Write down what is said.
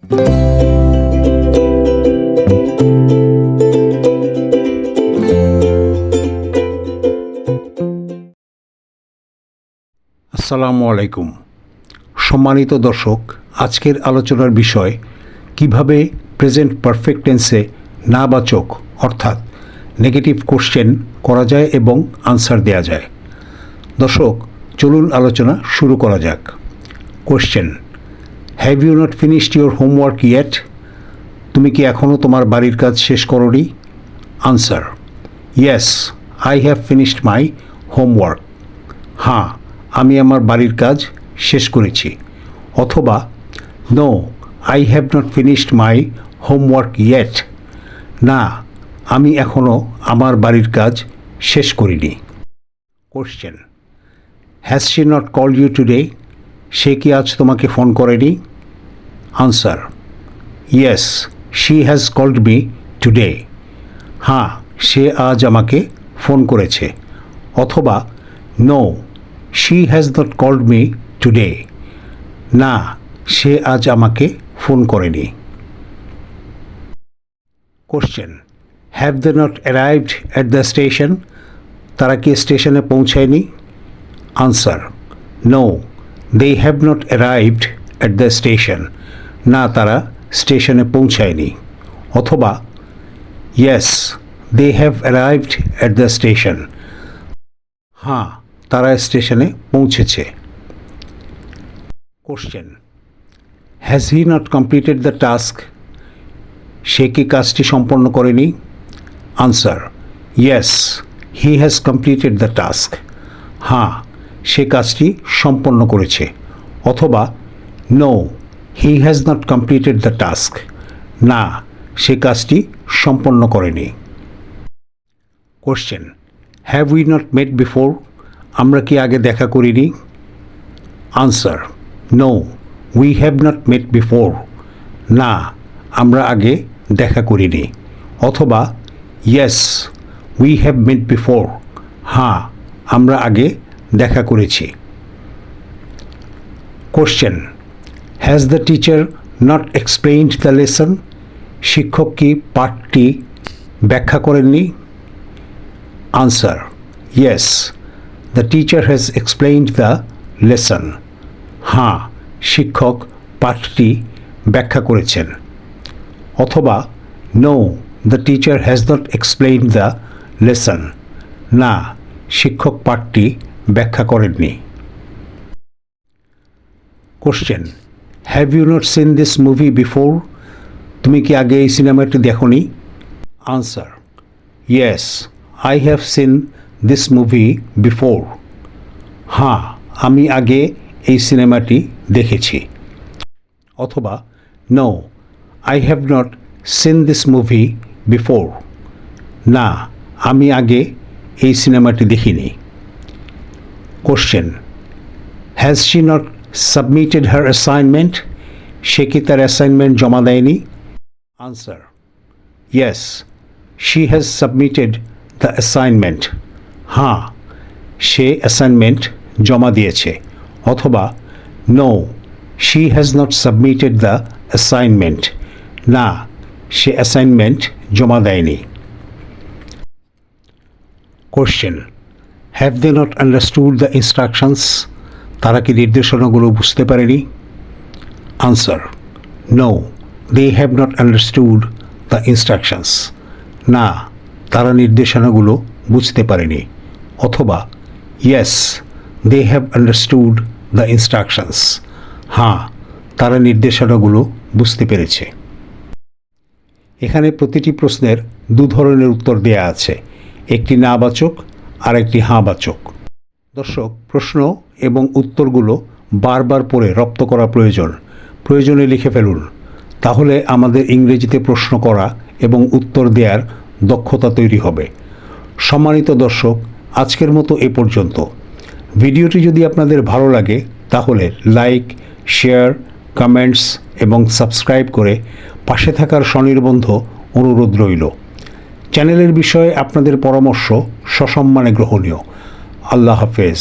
আসসালামু আলাইকুম। সম্মানিত দর্শক, আজকের আলোচনার বিষয় কিভাবে প্রেজেন্ট পারফেক্ট টেন্সে নাবাচক অর্থাৎ নেগেটিভ কোশ্চেন করা যায় এবং আনসার দেয়া যায়। দর্শক, চলুন আলোচনা শুরু করা যাক। Question: have you not finished your homework yet? তুমি কি এখনও তোমার বাড়ির কাজ শেষ করোনি? Answer: yes, I have finished my homework. হ্যাঁ, আমি আমার বাড়ির কাজ শেষ করেছি। অথবা no, I have not finished my homework yet. না, আমি এখনও আমার বাড়ির কাজ শেষ করিনি। Question: has she not called you today? সে কি আজ তোমাকে ফোন করেনি? Answer: yes, she has called me today. হ্যাঁ, সে আজ আমাকে ফোন করেছে। অথবা no, she has not called me today. না, সে আজ আমাকে ফোন করেনি। Question: have they not arrived at the station? তারা কি স্টেশনে পৌঁছায়নি? Answer: no, they have not arrived at the station. না, তারা স্টেশনে পৌঁছায়নি। অথবা yes, they have arrived at the station. হ্যাঁ, তারা স্টেশনে পৌঁছেছে। Question: has he not completed the task? সে কি কাজটি সম্পন্ন করেনি? Answer: yes, he has completed the task. হ্যাঁ, সে কাজটি সম্পন্ন করেছে। অথবা no, he has not completed the task. না, সে কাজটি সম্পন্ন করেনি। Question: have we not met before? আমরা কি আগে দেখা করিনি? Answer: no, we have not met before. না, আমরা আগে দেখা করিনি। অথবা yes, we have met before. হ্যাঁ, আমরা আগে দেখা করেছি। Question: has the teacher not explained the lesson? শিক্ষক কি পাঠটি ব্যাখ্যা করেননি? Answer: yes, the teacher has explained the lesson. হ্যাঁ, শিক্ষক পাঠটি ব্যাখ্যা করেছেন। অথবা no, the teacher has not explained the lesson. না, শিক্ষক পাঠটি ব্যাখ্যা করেননি। Question: have you not seen this movie before? তুমি কি আগে এই সিনেমাটি দেখোনি? Answer: yes, I have seen this movie before. হ্যাঁ, আমি আগে এই সিনেমাটি দেখেছি। অথবা no, I have not seen this movie before. না, আমি আগে এই সিনেমাটি দেখিনি। Question: has she not submitted her assignment? সে কি তার অ্যাসাইনমেন্ট জমা দেয়নি? Answer: yes, she has submitted the assignment. হ্যাঁ, সে অ্যাসাইনমেন্ট জমা দিয়েছে। অথবা no, she has not submitted the assignment. না, সে অ্যাসাইনমেন্ট জমা দেয়নি। Question: have they not understood the instructions? তারা কি নির্দেশনাগুলো বুঝতে পারেনি? Answer: no, they have not understood the instructions. না, তারা নির্দেশনাগুলো বুঝতে পারেনি। অথবা yes, they have understood the instructions. হ্যাঁ, তারা নির্দেশনাগুলো বুঝতে পেরেছে। এখানে প্রতিটি প্রশ্নের দু ধরনের উত্তর দেয়া আছে, একটি নাবাচক আর একটি হাঁবাচক। দর্শক, প্রশ্ন এবং উত্তরগুলো বারবার পড়ে রপ্ত করা প্রয়োজন। প্রয়োজনে লিখে ফেলুন, তাহলে আমাদের ইংরেজিতে প্রশ্ন করা এবং উত্তর দেওয়ার দক্ষতা তৈরি হবে। সম্মানিত দর্শক, আজকের মতো এ পর্যন্ত। ভিডিওটি যদি আপনাদের ভালো লাগে তাহলে লাইক, শেয়ার, কমেন্টস এবং সাবস্ক্রাইব করে পাশে থাকার স্বনির্বন্ধ অনুরোধ রইল। চ্যানেলের বিষয়ে আপনাদের পরামর্শ সসম্মানে গ্রহণীয়। আল্লাহ হাফেজ।